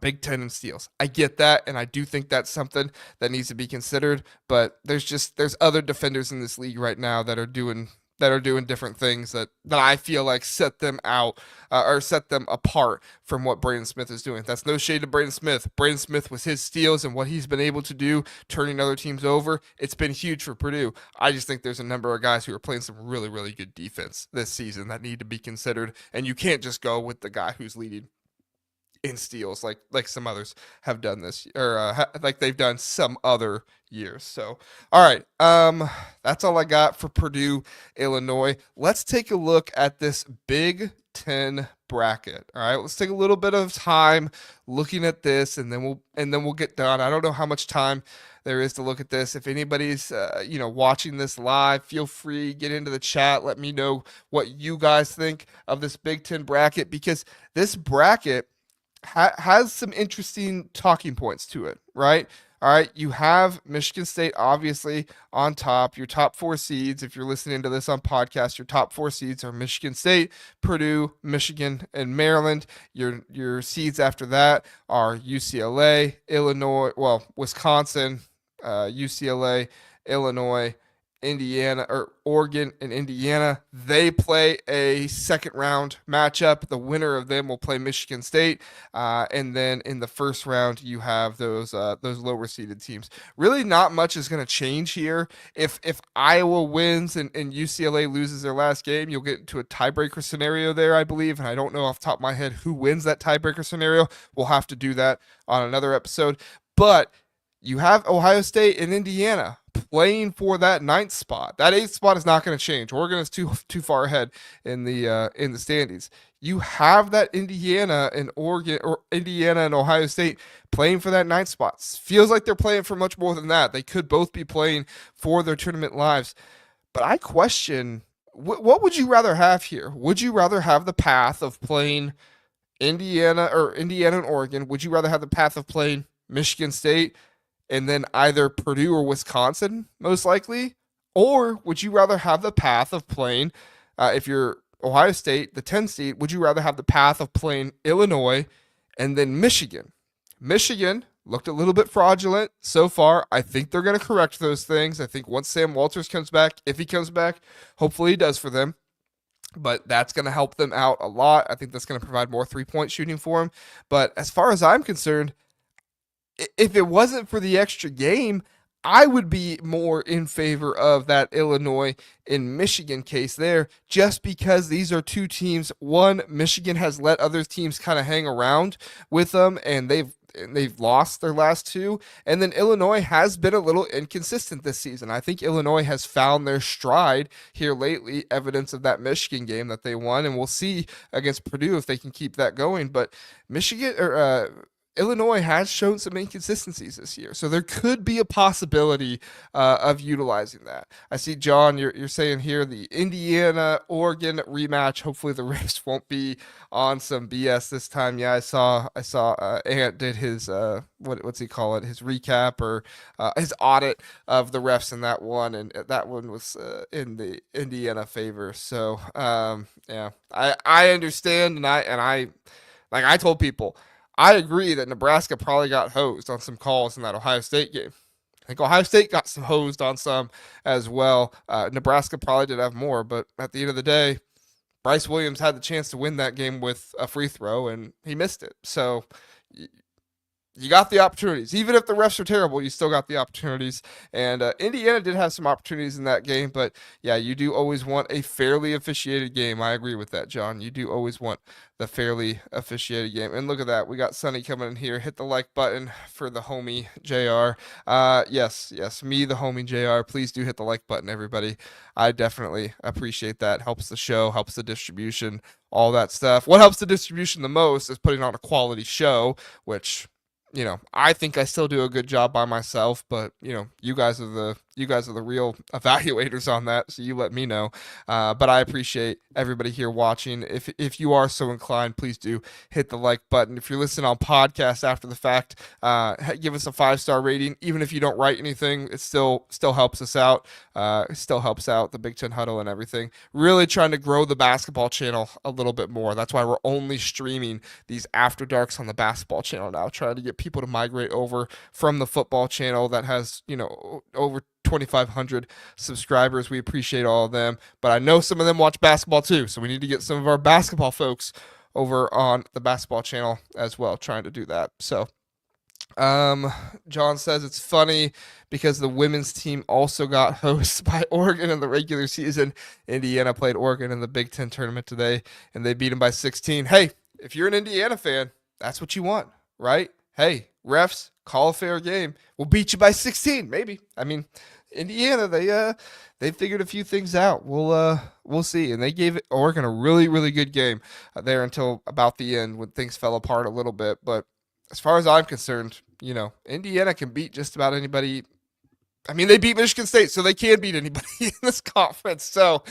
Big Ten in steals. I get that, and I do think that's something that needs to be considered. But there's other defenders in this league right now that are doing different things that I feel like set them out or set them apart from what Braden Smith is doing. That's no shade to Braden Smith. Braden Smith was his steals and what he's been able to do, turning other teams over. It's been huge for Purdue. I just think there's a number of guys who are playing some really, really good defense this season that need to be considered, and you can't just go with the guy who's leading in steals like some others have done this, or like they've done some other years. So, all right, that's all I got for Purdue, Illinois. Let's take a look at this Big Ten bracket. All right, let's take a little bit of time looking at this, and then we'll get done. I don't know how much time there is to look at this. If anybody's watching this live, feel free, get into the chat. Let me know what you guys think of this Big Ten bracket, because this bracket has some interesting talking points to it, right? All right, you have Michigan State obviously on top. Your top 4 seeds, if you're listening to this on podcast, your top 4 seeds are Michigan State, Purdue, Michigan, and Maryland. Your seeds after that are UCLA, Wisconsin, UCLA, Illinois, Indiana, or Oregon and Indiana. They play a second round matchup. The winner of them will play Michigan State, and then in the first round you have those lower seeded teams. Really, not much is going to change here. If Iowa wins and UCLA loses their last game, you'll get into a tiebreaker scenario there, I believe. And I don't know off the top of my head who wins that tiebreaker scenario. We'll have to do that on another episode. But you have Ohio State and Indiana playing for that 9th spot. That 8th spot is not going to change. Oregon is too far ahead in the standings. You have that Indiana and Oregon, or Indiana and Ohio State playing for that 9th spot. Feels like they're playing for much more than that. They could both be playing for their tournament lives. But I question, what would you rather have here? Would you rather have the path of playing Indiana and Oregon? Would you rather have the path of playing Michigan State and then either Purdue or Wisconsin, most likely? Or would you rather have the path of playing, if you're Ohio State, the 10 seed, would you rather have the path of playing Illinois and then Michigan? Michigan looked a little bit fraudulent so far. I think they're going to correct those things. I think once Sam Walters comes back, if he comes back, hopefully he does for them. But that's going to help them out a lot. I think that's going to provide more 3-point shooting for them. But as far as I'm concerned, if it wasn't for the extra game, I would be more in favor of that Illinois and Michigan case there, just because these are two teams. One, Michigan has let other teams kind of hang around with them, and they've lost their last two. And then Illinois has been a little inconsistent this season. I think Illinois has found their stride here lately, evidence of that Michigan game that they won, and we'll see against Purdue if they can keep that going. But Michigan or Illinois has shown some inconsistencies this year, so there could be a possibility of utilizing that. I see, John, you're saying here the Indiana Oregon rematch. Hopefully, the refs won't be on some BS this time. Yeah, I saw Ant did his what's he call it? His recap or his audit of the refs in that one, and that one was in the Indiana favor. So yeah, I understand, and I like I told people. I agree that Nebraska probably got hosed on some calls in that Ohio State game. I think Ohio State got some hosed on some as well. Nebraska probably did have more, but at the end of the day, Bryce Williams had the chance to win that game with a free throw, and he missed it. So you got the opportunities. Even if the refs are terrible, you still got the opportunities. And Indiana did have some opportunities in that game, but yeah, you do always want a fairly officiated game. I agree with that, John. You do always want the fairly officiated game. And look at that. We got Sonny coming in here. Hit the like button for the homie JR. Yes, me, the homie JR. Please do hit the like button, everybody. I definitely appreciate that. Helps the show, helps the distribution, all that stuff. What helps the distribution the most is putting on a quality show, which I think I still do a good job by myself, but you guys are the real evaluators on that, so you let me know. But I appreciate everybody here watching. If you are so inclined, please do hit the like button. If you're listening on podcast after the fact, give us a 5-star rating. Even if you don't write anything, it still helps us out. It still helps out the Big Ten Huddle and everything. Really trying to grow the basketball channel a little bit more. That's why we're only streaming these after darks on the basketball channel now, trying to get people to migrate over from the football channel that has over 2,500 subscribers. We appreciate all of them, but I know some of them watch basketball too, so we need to get some of our basketball folks over on the basketball channel as well, trying to do that. So John says it's funny because the women's team also got hosted by Oregon in the regular season. Indiana played Oregon in the Big Ten tournament today, and they beat them by 16. Hey, if you're an Indiana fan, that's what you want, right? Hey, refs, call a fair game. We'll beat you by 16, maybe. I mean, Indiana, they figured a few things out. We'll see. And they gave Oregon a really, really good game there until about the end when things fell apart a little bit. But as far as I'm concerned, Indiana can beat just about anybody. I mean, they beat Michigan State, so they can beat anybody in this conference. So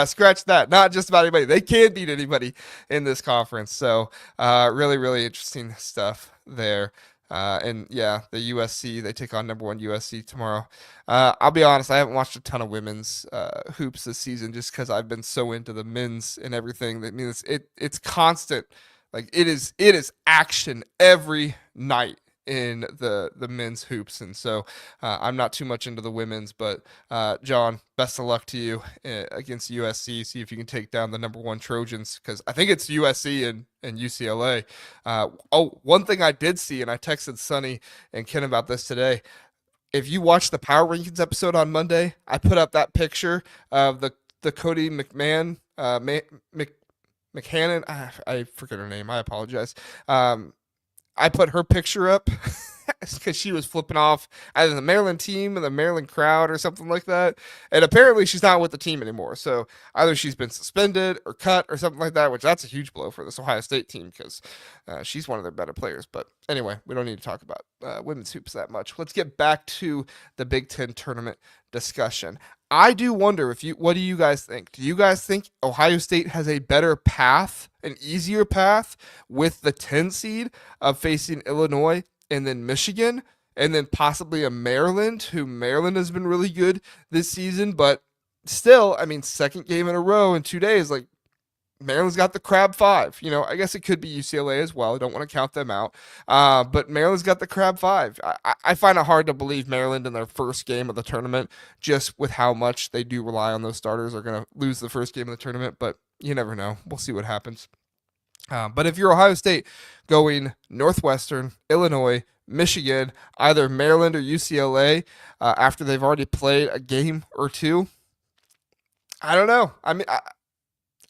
scratch that. Not just about anybody. They can beat anybody in this conference. So really, really interesting stuff there. And yeah, the USC, they take on number 1 USC tomorrow. I'll be honest, I haven't watched a ton of women's hoops this season just because I've been so into the men's and everything. That means it's constant. Like it is action every night in the men's hoops, and so I'm not too much into the women's, but John, best of luck to you against USC. See if you can take down the number 1 Trojans, because I think it's USC and UCLA. One thing I did see, and I texted Sonny and Ken about this today. If you watch the Power Rankings episode on Monday, I put up that picture of the Cody McMahon McHannon. I forget her name. I apologize. I put her picture up because she was flipping off either the Maryland team or the Maryland crowd or something like that. And apparently she's not with the team anymore. So either she's been suspended or cut or something like that, which that's a huge blow for this Ohio State team because she's one of their better players. But anyway, we don't need to talk about women's hoops that much. Let's get back to the Big Ten tournament discussion. I do wonder what do you guys think? Do you guys think Ohio State has a better path, an easier path with the 10 seed of facing Illinois and then Michigan and then possibly a Maryland, who Maryland has been really good this season, but still, I mean, second game in a row in 2 days, like Maryland's got the Crab 5. I guess it could be UCLA as well. I don't want to count them out. But Maryland's got the Crab 5. I find it hard to believe Maryland in their first game of the tournament, just with how much they do rely on those starters, are going to lose the first game of the tournament. But you never know. We'll see what happens. But if you're Ohio State going Northwestern, Illinois, Michigan, either Maryland or UCLA after they've already played a game or two, I don't know.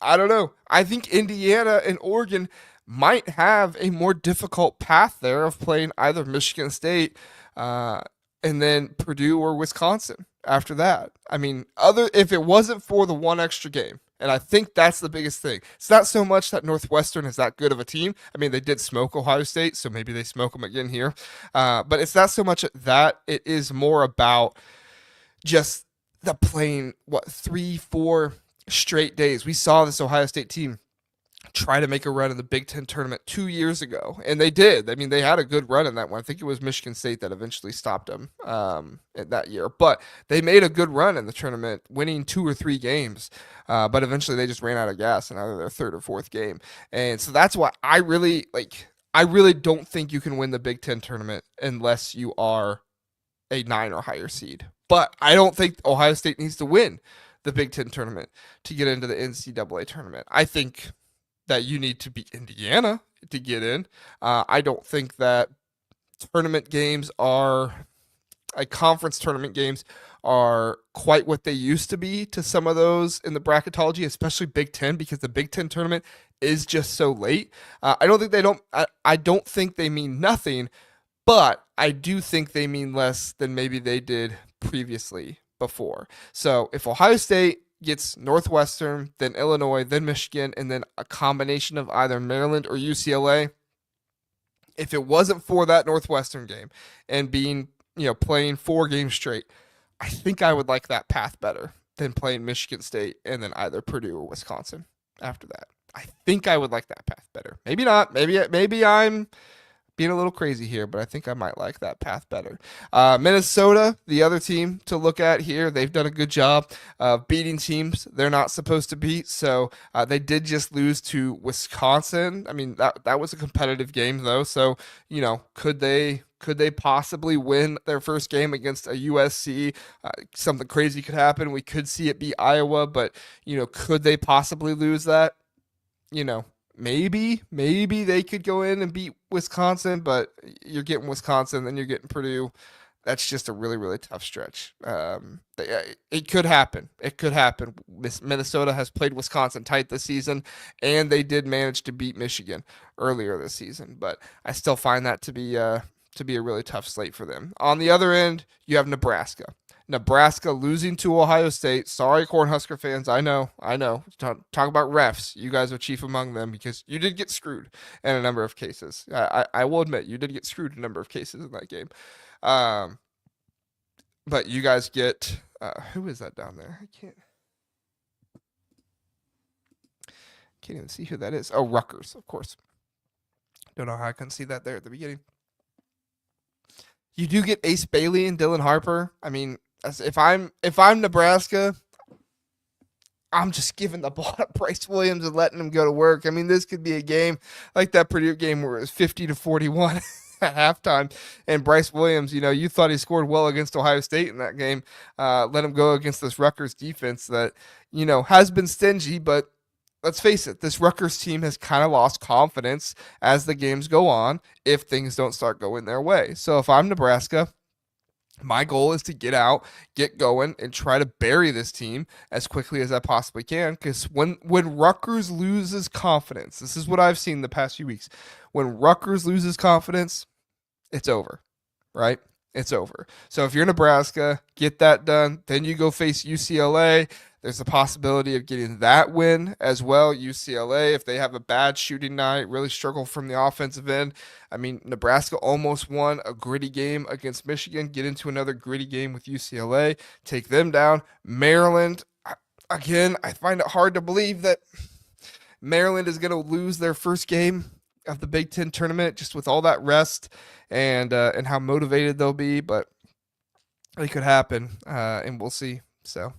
I don't know. I think Indiana and Oregon might have a more difficult path there of playing either Michigan State uh, and then Purdue or Wisconsin after that. I mean, other if it wasn't for the one extra game, and I think that's the biggest thing. It's not so much that Northwestern is that good of a team. I mean, they did smoke Ohio State, so maybe they smoke them again here. But it's not so much that. It is more about just the playing, what, 3, 4 straight days. We saw this Ohio State team try to make a run in the Big Ten tournament 2 years ago, and they did. I mean, they had a good run in that one. I think it was Michigan State that eventually stopped them in that year, but they made a good run in the tournament, winning 2 or 3 games. But eventually, they just ran out of gas in either their third or fourth game, and so that's why I really like. I really don't think you can win the Big Ten tournament unless you are a 9 or higher seed. But I don't think Ohio State needs to win the Big Ten tournament to get into the NCAA tournament. I think that you need to beat Indiana to get in. I don't think that tournament games are like conference tournament games are quite what they used to be to some of those in the bracketology, especially Big Ten, because the Big Ten tournament is just so late. I don't think they don't. I don't think they mean nothing, but I do think they mean less than maybe they did previously before. So if Ohio State gets Northwestern, then Illinois, then Michigan, and then a combination of either Maryland or UCLA, if it wasn't for that Northwestern game and being, playing 4 games straight, I think I would like that path better than playing Michigan State and then either Purdue or Wisconsin after that. I think I would like that path better. Maybe not. Maybe I'm being a little crazy here, but I think I might like that path better. Minnesota, the other team to look at here, they've done a good job of beating teams they're not supposed to beat. So they did just lose to Wisconsin. I mean, that was a competitive game though. So could they possibly win their first game against a USC? Something crazy could happen. We could see it be Iowa, but could they possibly lose that? Maybe they could go in and beat Wisconsin, but you're getting Wisconsin, then you're getting Purdue. That's just a really, really tough stretch. It could happen. It could happen. Minnesota has played Wisconsin tight this season, and they did manage to beat Michigan earlier this season. But I still find that to be a really tough slate for them. On the other end, you have Nebraska. Nebraska losing to Ohio State. Sorry, Cornhusker fans. I know. Talk about refs. You guys are chief among them because you did get screwed in a number of cases. I will admit you did get screwed in a number of cases in that game. But you guys get who is that down there? I can't even see who that is. Oh, Rutgers, of course. Don't know how I couldn't see that there at the beginning. You do get Ace Bailey and Dylan Harper. I mean, if I'm Nebraska, I'm just giving the ball to Bryce Williams and letting him go to work. I mean, this could be a game like that Purdue game where it was 50-41 at halftime, and Bryce Williams, you thought he scored well against Ohio State in that game. Let him go against this Rutgers defense that has been stingy, but let's face it, this Rutgers team has kind of lost confidence as the games go on if things don't start going their way. So if I'm Nebraska, my goal is to get out, get going, and try to bury this team as quickly as I possibly can. Because when Rutgers loses confidence, this is what I've seen the past few weeks. When Rutgers loses confidence, it's over, right? It's over. So if you're Nebraska, get that done. Then you go face UCLA. There's a possibility of getting that win as well. UCLA, if they have a bad shooting night, really struggle from the offensive end. I mean, Nebraska almost won a gritty game against Michigan. Get into another gritty game with UCLA. Take them down. Maryland, again, I find it hard to believe that Maryland is going to lose their first game of the Big Ten tournament just with all that rest and how motivated they'll be. But it could happen, and we'll see. So.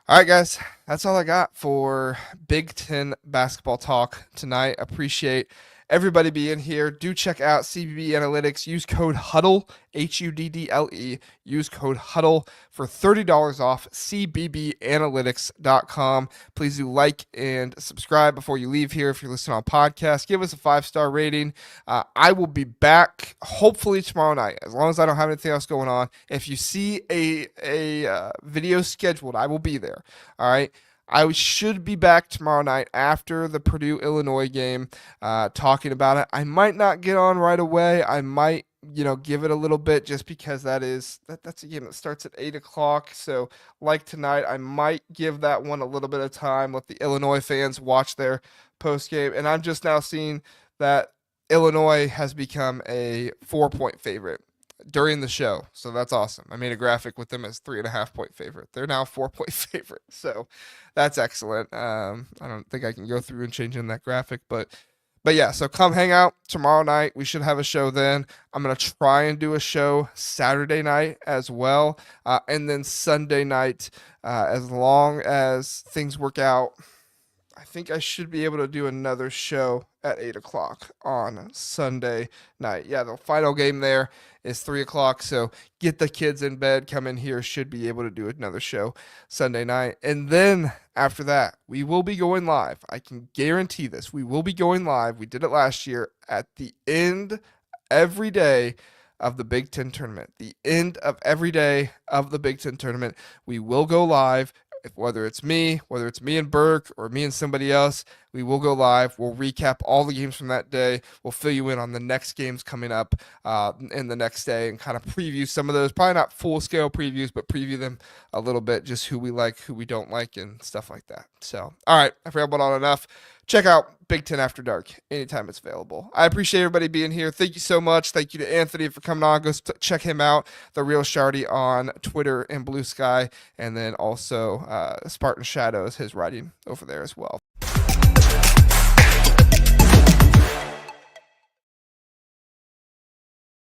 All right, guys, that's all I got for Big Ten basketball talk tonight. Appreciate everybody be in here. Do check out CBB Analytics. Use code HUDDLE, HUDDLE. Use code HUDDLE for $30 off, cbbanalytics.com. Please do like and subscribe before you leave here if you're listening on podcast. Give us a 5-star rating. I will be back hopefully tomorrow night, as long as I don't have anything else going on. If you see a video scheduled, I will be there. All right. I should be back tomorrow night after the Purdue Illinois game, talking about it. I might not get on right away. I might, give it a little bit, just because that's a game that starts at 8 o'clock. So like tonight, I might give that one a little bit of time, let the Illinois fans watch their post game. And I'm just now seeing that Illinois has become a 4-point favorite during the show. So that's awesome. I made a graphic with them as 3.5-point favorite. They're now 4-point favorite. So that's excellent. I don't think I can go through and change in that graphic, but yeah, so come hang out tomorrow night. We should have a show then. I'm going to try and do a show Saturday night as well. And then Sunday night, as long as things work out, I think I should be able to do another show at 8 o'clock on Sunday night. Yeah, the final game there is 3 o'clock. So get the kids in bed, come in here, should be able to do another show Sunday night. And then after that, we will be going live. I can guarantee this. We will be going live. We did it last year at the end every day of the Big Ten tournament. The end of every day of the Big Ten tournament, we will go live. Whether it's me and Burke, or me and somebody else, we will go live. We'll recap all the games from that day. We'll fill you in on the next games coming up in the next day, and kind of preview some of those. Probably not full-scale previews, but preview them a little bit, just who we like, who we don't like, and stuff like that. So, all right, I forgot about enough. Check out Big Ten After Dark anytime it's available. I appreciate everybody being here. Thank you so much. Thank you to Anthony for coming on. Go check him out, The Real Shardy, on Twitter and Blue Sky, and then also Spartan Shadows, his writing over there as well.